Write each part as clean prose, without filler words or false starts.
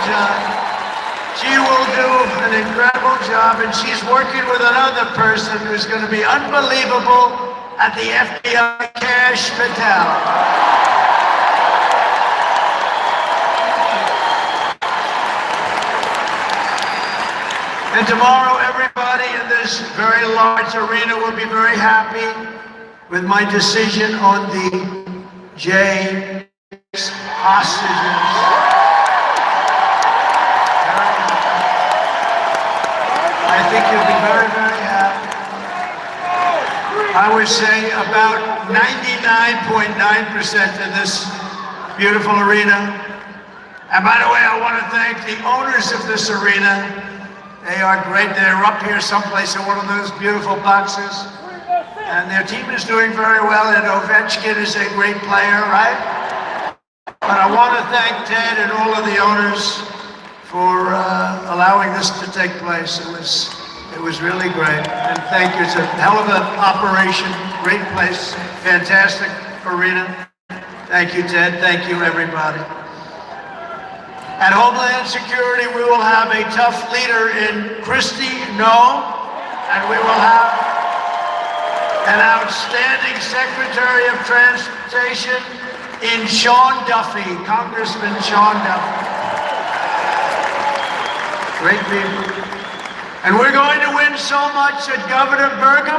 job. She will do an incredible job, and she's working with another person who's going to be unbelievable at the FBI, Cash Patel. And tomorrow, everybody in this very large arena will be very happy with my decision on the J hostages. I think you'll be very, very happy. I would say about 99.9% in this beautiful arena. And by the way, I want to thank the owners of this arena. They are great. They're up here someplace in one of those beautiful boxes. And their team is doing very well, and Ovechkin is a great player, right? But I want to thank Ted and all of the owners for allowing this to take place. It was really great. And thank you. It's a hell of an operation, great place, fantastic arena. Thank you, Ted. Thank you, everybody. At Homeland Security, we will have a tough leader in Christy No, and we will have an outstanding Secretary of Transportation in Sean Duffy, Congressman Sean Duffy. Great people. And we're going to win so much that Governor Burgum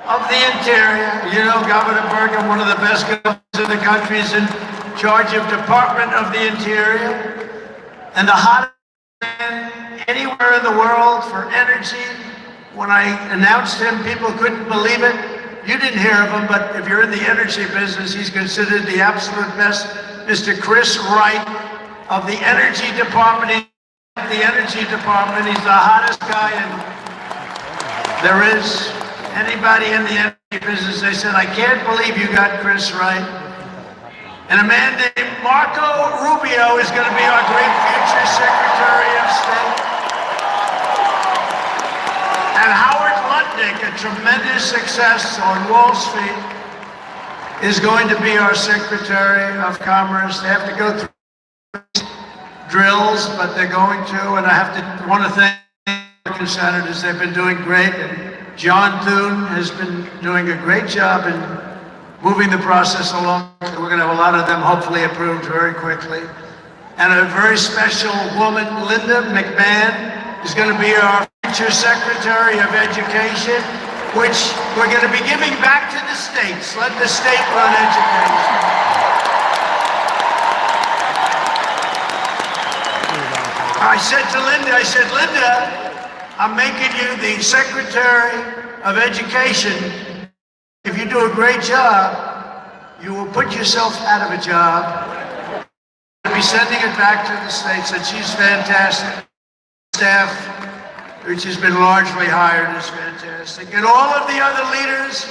of the Interior, you know Governor Burgum, one of the best governors in the country, is in charge of Department of the Interior. And the hottest man anywhere in the world for energy. When I announced him, people couldn't believe it. You didn't hear of him, but if you're in the energy business, he's considered the absolute best. Mr. Chris Wright of the Energy Department. He's the hottest guy there is. Anybody in the energy business, they said, I can't believe you got Chris Wright. And a man named Marco Rubio is going to be our great future Secretary of State. And Howard Lutnick, a tremendous success on Wall Street, is going to be our Secretary of Commerce. They have to go through drills, but they're going to. And I want to thank the senators. They've been doing great. And John Thune has been doing a great job in moving the process along. We're going to have a lot of them hopefully approved very quickly. And a very special woman, Linda McMahon, is going to be our future Secretary of Education, which we're going to be giving back to the states. Let the state run education. I said to Linda, Linda, I'm making you the Secretary of Education. If you do a great job, you will put yourself out of a job. I'll be sending it back to the states, and she's fantastic. Staff, which has been largely hired, is fantastic. And all of the other leaders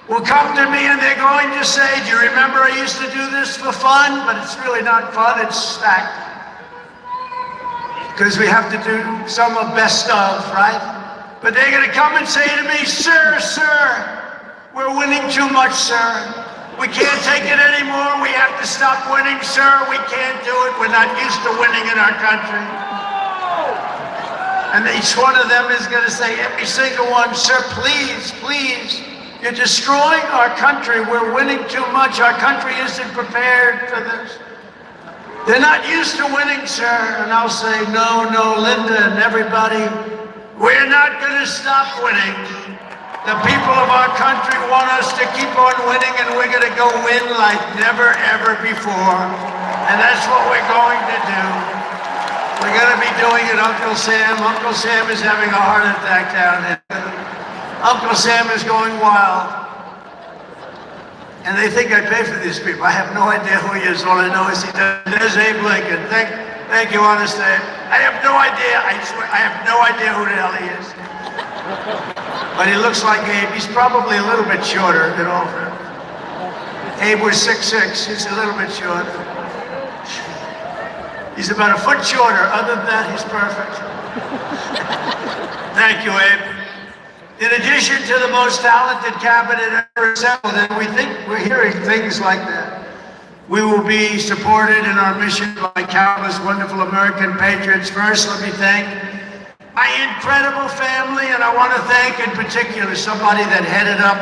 will come to me and they're going to say, do you remember I used to do this for fun? But it's really not fun, it's stacked. Because we have to do some of best of, right? But they're going to come and say to me, sir, we're winning too much, sir. We can't take it anymore. We have to stop winning, sir. We can't do it. We're not used to winning in our country. And each one of them is going to say, every single one, sir, please, you're destroying our country. We're winning too much. Our country isn't prepared for this. They're not used to winning, sir. And I'll say, no, Linda and everybody, we're not going to stop winning. The people of our country want us to keep on winning, and we're going to go win like never, ever before. And that's what we're going to do. We're going to be doing it, Uncle Sam. Uncle Sam is having a heart attack down there. Uncle Sam is going wild. And they think I pay for these people. I have no idea who he is. All I know is he does. There's Abe Lincoln. Thank you, honest Abe. I have no idea. I swear, I have no idea who the hell he is. But he looks like Abe. He's probably a little bit shorter than all of them. Abe was 6'6". He's a little bit shorter. He's about a foot shorter. Other than that, he's perfect. Thank you, Abe. In addition to the most talented cabinet ever assembled, and we're hearing things like that. We will be supported in our mission by countless wonderful American patriots. First, let me thank my incredible family, and I want to thank in particular somebody that headed up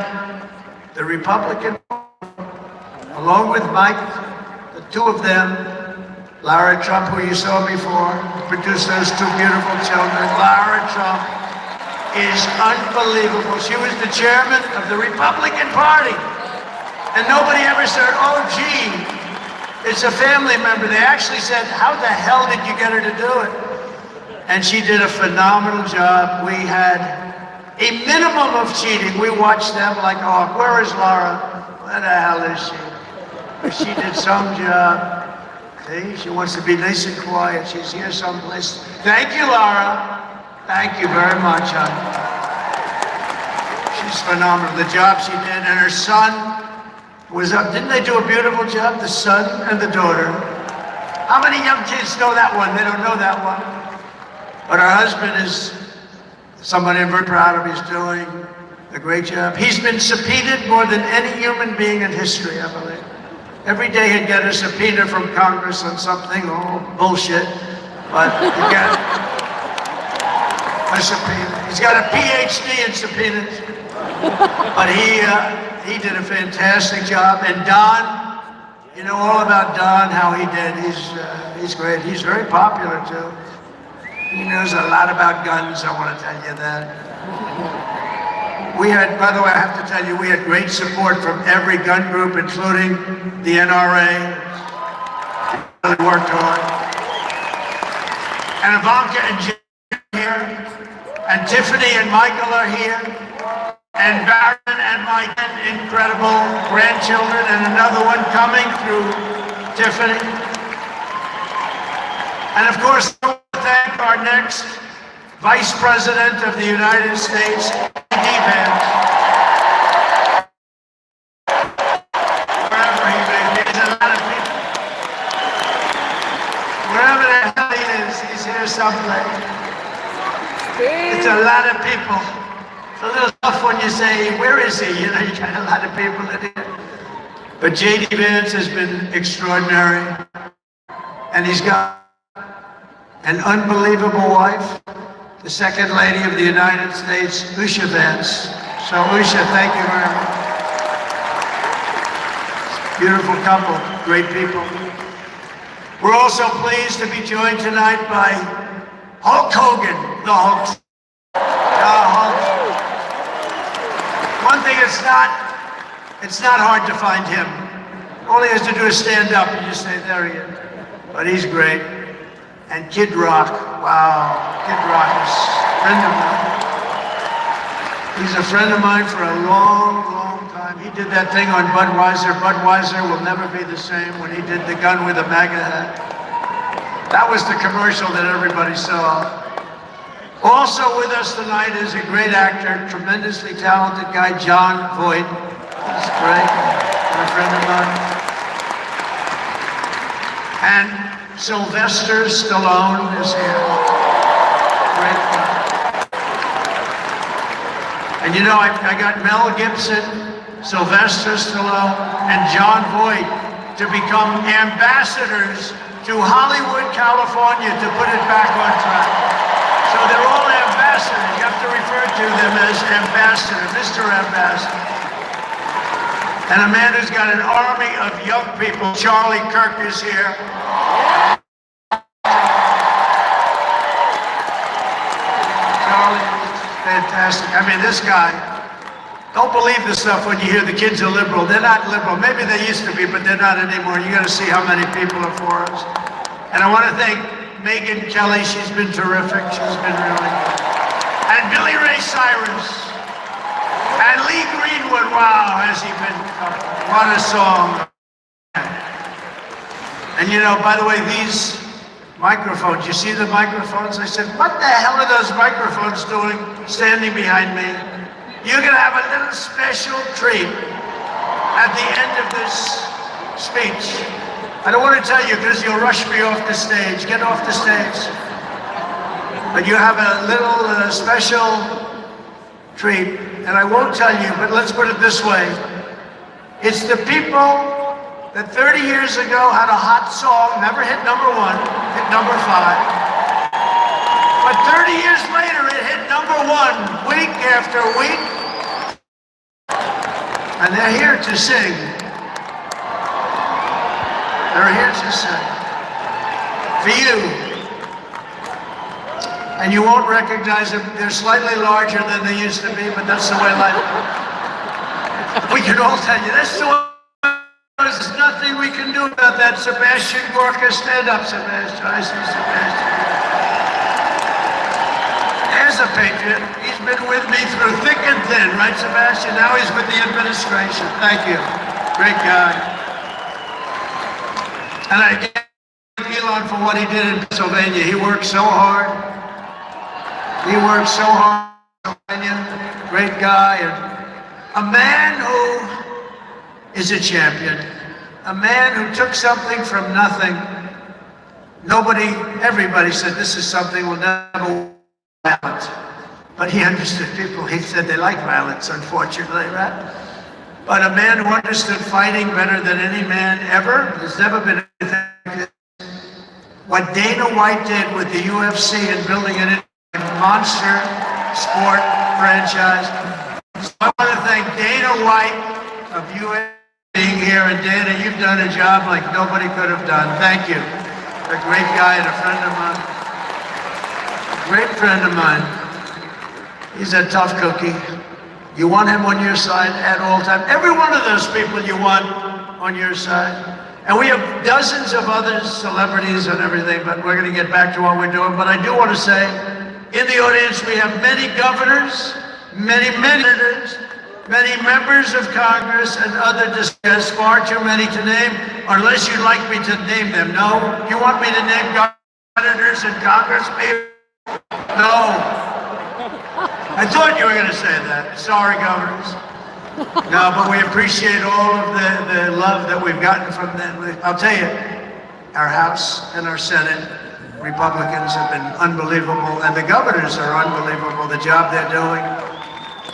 the Republican, along with Mike, the two of them, Lara Trump, who you saw before, produced those two beautiful children. Lara Trump is unbelievable. She was the chairman of the Republican Party. And nobody ever said, oh, gee, it's a family member. They actually said, how the hell did you get her to do it? And she did a phenomenal job. We had a minimum of cheating. We watched them like, oh, where is Laura? Where the hell is she? She did some job. See, she wants to be nice and quiet. She's here someplace. Thank you, Laura. Thank you very much, hon. She's phenomenal. The job she did, and her son was up. Didn't they do a beautiful job? The son and the daughter. How many young kids know that one? They don't know that one. But her husband is somebody I'm very proud of. He's doing a great job. He's been subpoenaed more than any human being in history, I believe. Every day he'd get a subpoena from Congress on something, oh, bullshit. But he got a subpoena. He's got a PhD in subpoenas. But he did a fantastic job. And Don, you know all about Don, how he did. He's great. He's very popular too. He knows a lot about guns, I want to tell you that. We had, by the way, I have to tell you, we had great support from every gun group, including the NRA. Really worked hard. And Ivanka and Jim are here, and Tiffany and Michael are here, and Barron and my incredible grandchildren, and another one coming through Tiffany. And of course, I want to thank our next Vice President of the United States, J.D. Vance. Wherever he may be, there's a lot of people. Wherever the hell he is, he's here someplace. It's a lot of people. It's a little tough when you say, where is he? You know, you got a lot of people in here. But J.D. Vance has been extraordinary. And he's got an unbelievable wife, the Second Lady of the United States, Usha Vance. So Usha, thank you very much. Beautiful couple, great people. We're also pleased to be joined tonight by Hulk Hogan, the Hulk. One thing, it's not hard to find him. All he has to do is stand up and you say, there he is. But he's great. And Kid Rock, wow, Kid Rock is a friend of mine. He's a friend of mine for a long, long time. He did that thing on Budweiser. Budweiser will never be the same when he did the gun with a MAGA hat. That was the commercial that everybody saw. Also with us tonight is a great actor, tremendously talented guy, Jon Voight. He's great, and a friend of mine. And Sylvester Stallone is here. Great guy. And you know, I got Mel Gibson, Sylvester Stallone, and Jon Voight to become ambassadors to Hollywood, California, to put it back on track. So they're all ambassadors. You have to refer to them as ambassador, Mr. Ambassador. And a man who's got an army of young people, Charlie Kirk, is here. Charlie, fantastic. I mean, this guy, don't believe this stuff when you hear the kids are liberal. They're not liberal. Maybe they used to be, but they're not anymore. You got to see how many people are for us. And I want to thank Megyn Kelly. She's been terrific. She's been really good. And Billy Ray Cyrus. And Lee Greenwood. Wow, has he been? What a song. And you know, by the way, these microphones, you see the microphones? I said, what the hell are those microphones doing standing behind me? You're going to have a little special treat at the end of this speech. I don't want to tell you because you'll rush me off the stage. Get off the stage. But you have a little special treat, and I won't tell you, but let's put it this way. It's the people that 30 years ago had a hot song, never hit #1, hit #5. But 30 years later, it hit #1 week after week. And they're here to sing. They're here to sing. For you. And you won't recognize them. They're slightly larger than they used to be, but that's the way life is. We can all tell you, that's the way. There's nothing we can do about that. Sebastian Gorka, stand up, Sebastian. I see Sebastian. As a patriot, he's been with me through thick and thin, right, Sebastian? Now he's with the administration. Thank you. Great guy. And I thank Elon for what he did in Pennsylvania. He worked so hard. He worked so hard in Pennsylvania. Great guy. And a man who is a champion. A man who took something from nothing. Everybody said this is something we'll never violence. But he understood people. He said they like violence, unfortunately, right? But a man who understood fighting better than any man ever. There's never been anything like this. What Dana White did with the UFC and building it into a monster sport franchise. So I want to thank Dana White of UFC being here, and Dana, you've done a job like nobody could have done. Thank you. A great guy and a friend of mine. Great friend of mine. He's a tough cookie. You want him on your side at all times. Every one of those people you want on your side. And we have dozens of other celebrities and everything, but we're going to get back to what we're doing. But I do want to say, in the audience, we have many governors, many senators, many members of Congress, and other discuss, far too many to name, unless you'd like me to name them. No? You want me to name senators and Congress people? No. I thought you were going to say that. Sorry, governors. No, but we appreciate all of the love that we've gotten from them. I'll tell you, our House and our Senate Republicans have been unbelievable, and the governors are unbelievable, the job they're doing.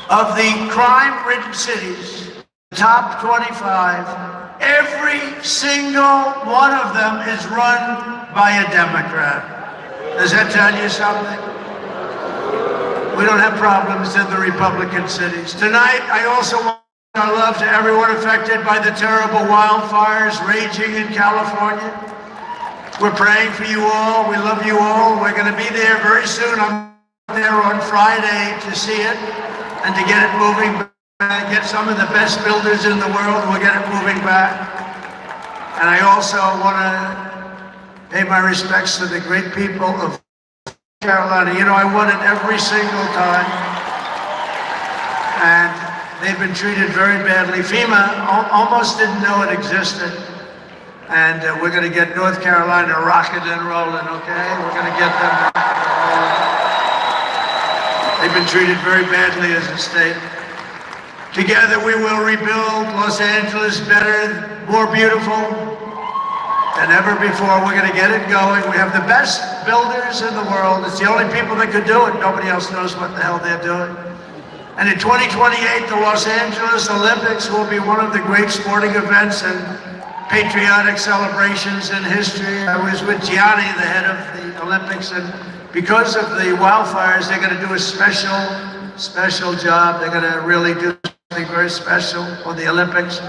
Of the crime-ridden cities, the top 25, every single one of them is run by a Democrat. Does that tell you something? We don't have problems in the Republican cities. Tonight, I also want our love to everyone affected by the terrible wildfires raging in California. We're praying for you all. We love you all. We're going to be there very soon. I'm there on Friday to see it and to get it moving back, get some of the best builders in the world. We'll get it moving back. And I also want to pay my respects to the great people of Carolina. You know, I won it every single time, and they've been treated very badly. FEMA almost didn't know it existed, and we're going to get North Carolina rocking and rolling, okay? We're going to get them rocking and rolling. They've been treated very badly as a state. Together we will rebuild Los Angeles better, more beautiful than ever before. We're going to get it going. We have the best builders in the world. It's the only people that could do it. Nobody else knows what the hell they're doing. And in 2028, the Los Angeles Olympics will be one of the great sporting events and patriotic celebrations in history. I was with Gianni, the head of the Olympics, and because of the wildfires, they're going to do a special job. They're going to really do something very special for the Olympics.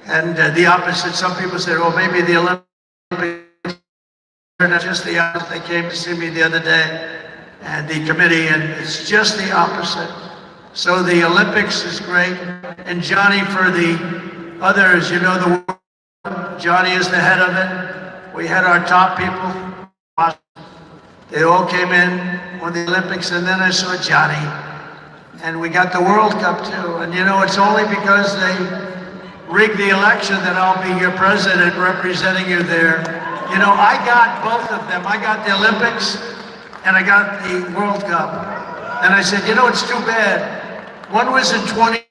And the opposite, some people say, well, maybe the Olympics are not just the opposite. They came to see me the other day, and the committee, and it's just the opposite. So the Olympics is great. And Johnny, for the others, you know, Johnny is the head of it. We had our top people. They all came in on the Olympics, and then I saw Johnny. And we got the World Cup too. And you know, it's only because they rigged the election that I'll be your president representing you there. You know, I got both of them. I got the Olympics and I got the World Cup. And I said, you know, it's too bad. One was in 26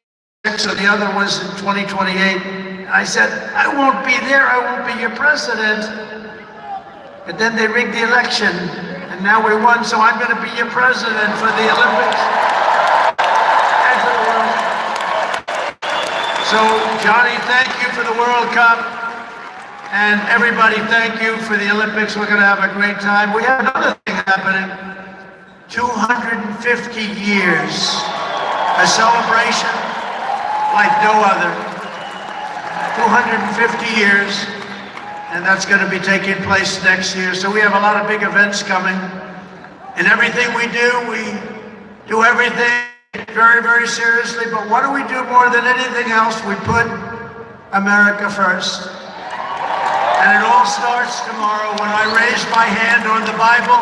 and the other was in 2028. I said, I won't be there. I won't be your president. But then they rigged the election. And now we won, so I'm going to be your president for the Olympics and for the World Cup. So, Johnny, thank you for the World Cup. And everybody, thank you for the Olympics. We're going to have a great time. We have another thing happening. 250 years. A celebration like no other. 250 years. And that's going to be taking place next year. So we have a lot of big events coming. And everything we do everything very, very seriously. But what do we do more than anything else? We put America first. And it all starts tomorrow when I raise my hand on the Bible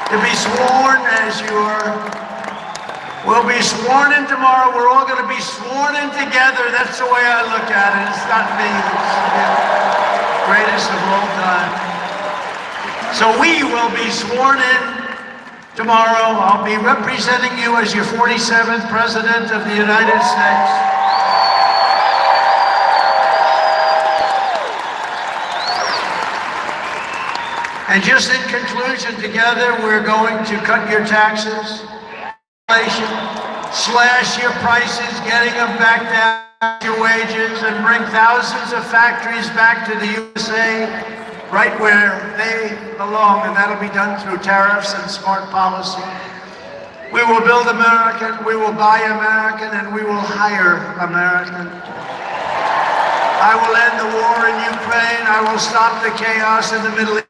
to be sworn as you are. We'll be sworn in tomorrow. We're all going to be sworn in together. That's the way I look at it. It's not me. It's the greatest of all time. So we will be sworn in tomorrow. I'll be representing you as your 47th President of the United States. And just in conclusion, together we're going to cut your taxes, slash your prices, getting them back down to your wages, and bring thousands of factories back to the USA, right where they belong, and that'll be done through tariffs and smart policy. We will build American, we will buy American, and we will hire American. I will end the war in Ukraine. I will stop the chaos in the Middle East.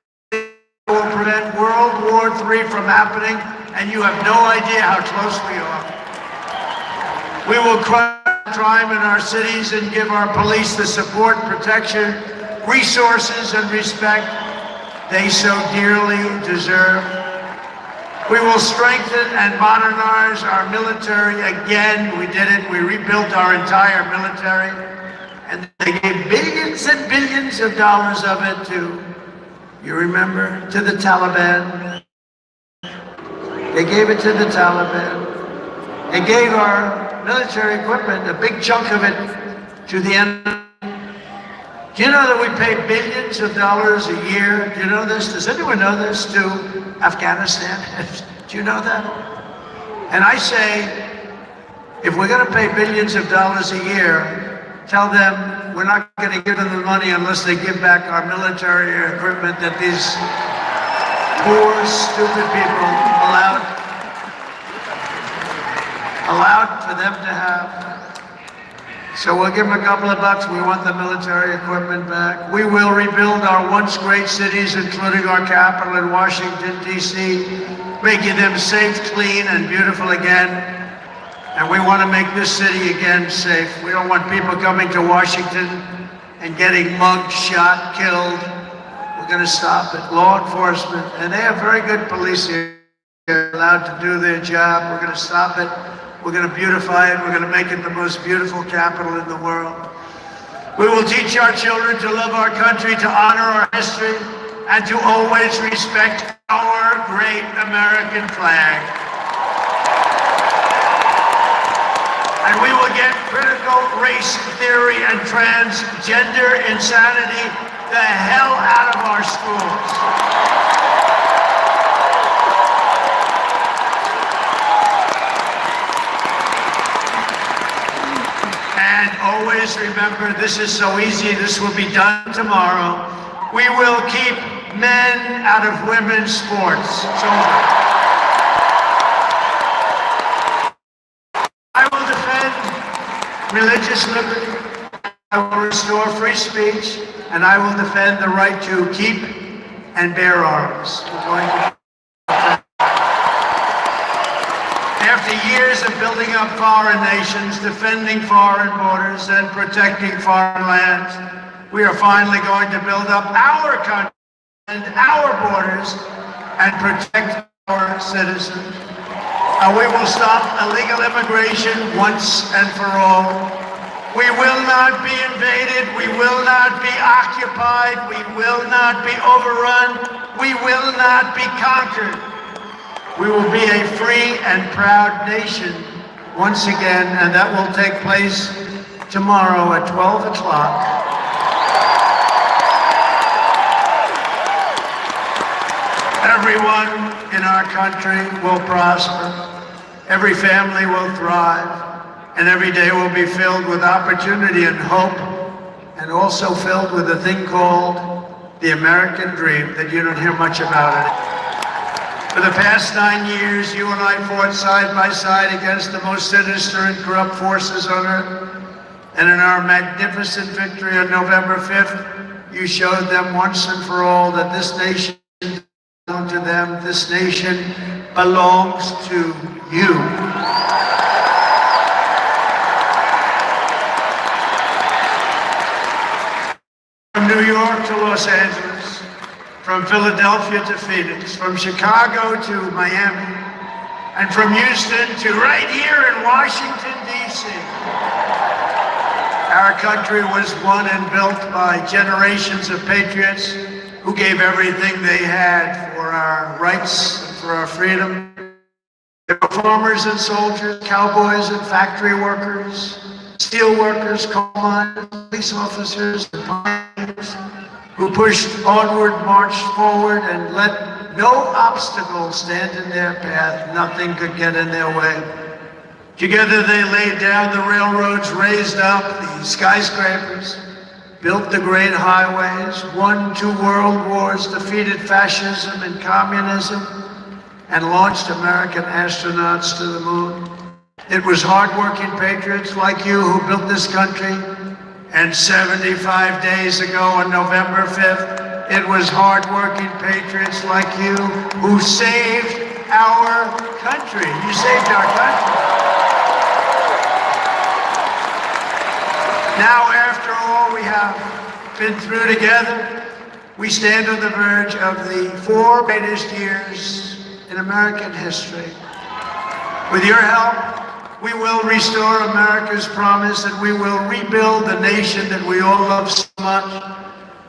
Will prevent World War III from happening, and you have no idea how close we are. We will crush crime in our cities and give our police the support, protection, resources, and respect they so dearly deserve. We will strengthen and modernize our military again. We did it. We rebuilt our entire military, and they gave billions and billions of dollars of it to, you remember, to the Taliban. They gave it to the Taliban. They gave our military equipment, a big chunk of it, to the enemy. Do you know that we pay billions of dollars a year? Do you know this? Does anyone know this? To Afghanistan? Do you know that? And I say, if we're going to pay billions of dollars a year, tell them we're not going to give them the money unless they give back our military equipment that these poor, stupid people allowed for them to have. So we'll give them a couple of bucks. We want the military equipment back. We will rebuild our once great cities, including our capital in Washington, D.C., making them safe, clean, and beautiful again. And we want to make this city again safe. We don't want people coming to Washington and getting mugged, shot, killed. We're going to stop it. Law enforcement, and they have very good police here, allowed to do their job. We're going to stop it. We're going to beautify it. We're going to make it the most beautiful capital in the world. We will teach our children to love our country, to honor our history, and to always respect our great American flag. And we will get critical race theory and transgender insanity the hell out of our schools. And always remember, this is so easy, this will be done tomorrow. We will keep men out of women's sports. It's over. I will defend religious liberty, I will restore free speech, and I will defend the right to keep and bear arms. After years of building up foreign nations, defending foreign borders, and protecting foreign lands, we are finally going to build up our country and our borders and protect our citizens. We will stop illegal immigration once and for all. We will not be invaded. We will not be occupied. We will not be overrun. We will not be conquered. We will be a free and proud nation once again, and that will take place tomorrow at 12 o'clock. Everyone in our country will prosper. Every family will thrive, and every day will be filled with opportunity and hope. And and also filled with a thing called the American dream that you don't hear much about it. For the past 9 years, you and I fought side by side against the most sinister and corrupt forces on earth. And in our magnificent victory on November 5th, you showed them once and for all that this nation belongs to them. This nation belongs to you. From New York to Los Angeles, from Philadelphia to Phoenix, from Chicago to Miami, and from Houston to right here in Washington, D.C. Our country was won and built by generations of patriots who gave everything they had for our rights and for our freedom. They were farmers and soldiers, cowboys and factory workers, steel workers, coal miners, police officers, and pioneers who pushed onward, marched forward, and let no obstacle stand in their path. Nothing could get in their way. Together they laid down the railroads, raised up the skyscrapers, built the great highways, won 2 world wars, defeated fascism and communism, and launched American astronauts to the moon. It was hardworking patriots like you who built this country. And 75 days ago on November 5th, it was hardworking patriots like you who saved our country. You saved our country. Now, after all we have been through together, we stand on the verge of the 4 greatest years in American history. With your help, we will restore America's promise, and we will rebuild the nation that we all love so much.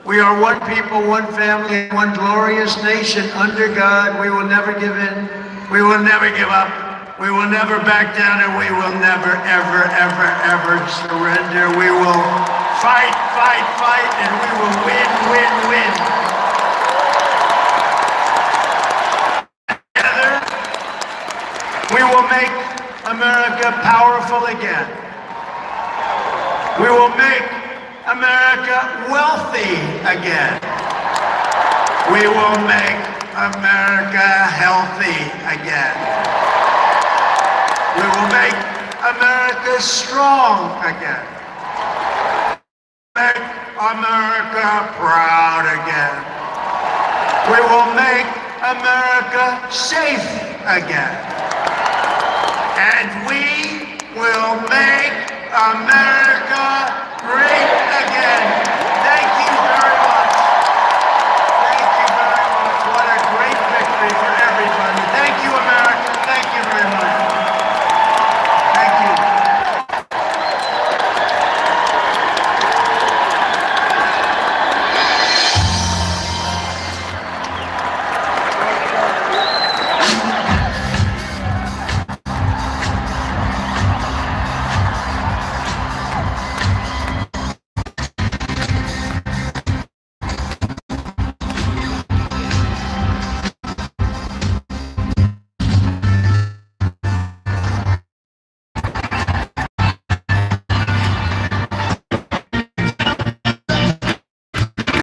We are one people, one family, one glorious nation under God. We will never give in. We will never give up. We will never back down, and we will never, ever, ever, ever surrender. We will fight, fight, fight, and we will win, win, win. Together, we will make America powerful again. We will make America wealthy again. We will make America healthy again. We will make America strong again. Make America proud again. We will make America safe again. And we will make America